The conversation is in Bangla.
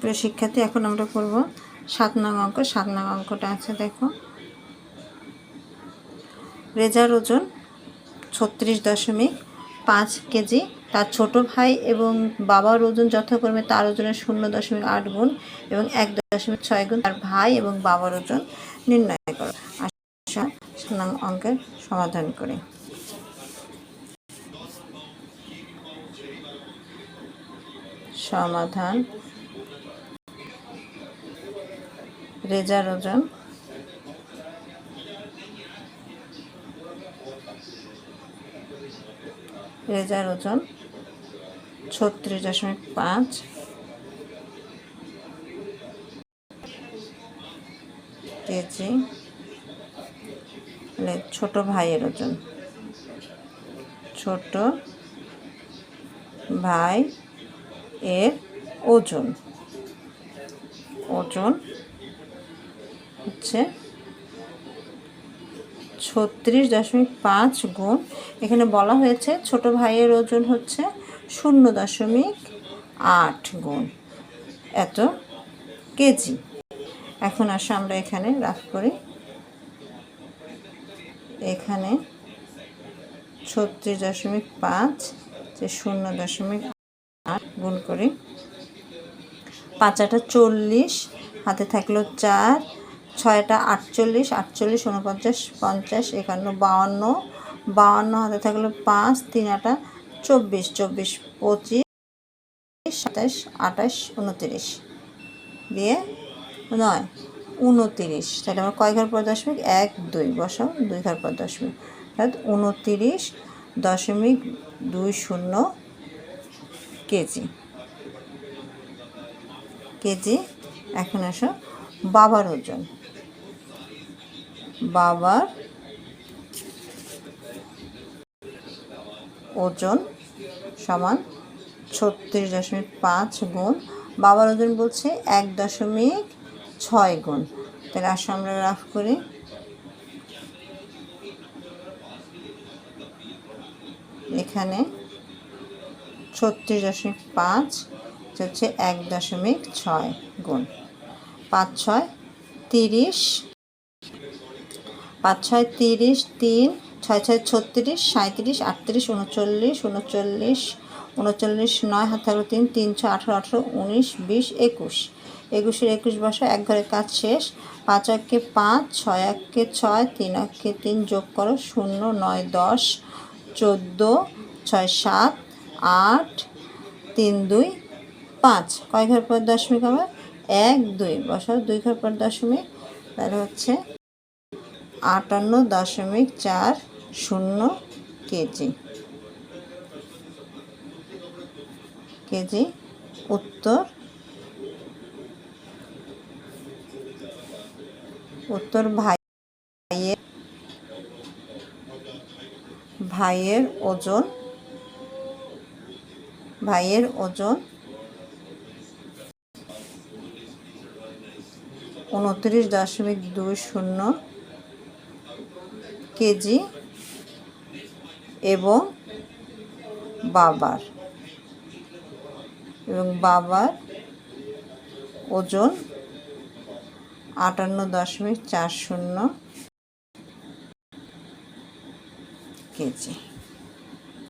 প্রিয় শিক্ষার্থী, এখন আমরা করব 7 নং অঙ্ক। 7 নং অঙ্কটা আছে, দেখো। রেজার ওজন 36.5 কেজি। তার ছোট ভাই এবং বাবার ওজন যথাক্রমে তার ওজনের 0.8 গুণ এবং 1.6 গুণ। তার ভাই এবং বাবার ওজন নির্ণয় করো। আসা 7 নং অঙ্কের সমাধান করি। সমাধান: রেজার ওজন রেজার ওজন 36.5 কেজি। ছোট ভাইয়ের ওজন, ছোট ভাই এর ওজন হচ্ছে 36.5 গুণ, এখানে বলা হয়েছে ছোট ভাইয়ের ওজন হচ্ছে 0.8 গুণ এত কেজি। এখন আসো আমরা এখানে রাফ করি। এখানে 36.5 যে 0.8 গুণ করি। 5 × 8 = 40, হাতে থাকলো 4, 6 × 8 = 48, 48, 49, 50, 51, 52, 52, হাতে থাকলো 5, 3 × 8 = 24, 24, 25, 27, 28, 29 দিয়ে 9, 29। তাহলে আমরা কয় ঘর পর দশমিক? 1, 2 বসাও, 2 ঘর পর দশমিক, অর্থাৎ 29.20 কেজি। এখন আসো বাবার ওজন। বাবার ওজন সমান 36.5 গুণ, বাবার ওজন বলছে 1.6 গুণ। তাহলে আসো আমরা রাফ করি। এখানে 36.5 হচ্ছে 1.6 গুণ। 5, 6, 30, 5, 6, 30, 3, 6, 6, 36, 37, 38, 39, 39, 39, 9, হাতে থাকলো 3, 3, 6, 18, 18, 19, 20, 21, 21 এর 21 বসা, এক ঘরের কাজ শেষ। 5 × 1 = 5, 6 × 1 = 6, 3 × 1 = 3, যোগ করো 0, 9, 10, 14, 6, 7, 8, 3, 2, 5। কয় ঘর পর দশমিক? আবার 1, 2 বসাও, 2 ঘর পর দশমিক, তাহলে হচ্ছে 58.40 কেজি। উত্তর ভাইয়ের ওজন 29.20 কেজি এবং বাবার ওজন 58.40 কেজি।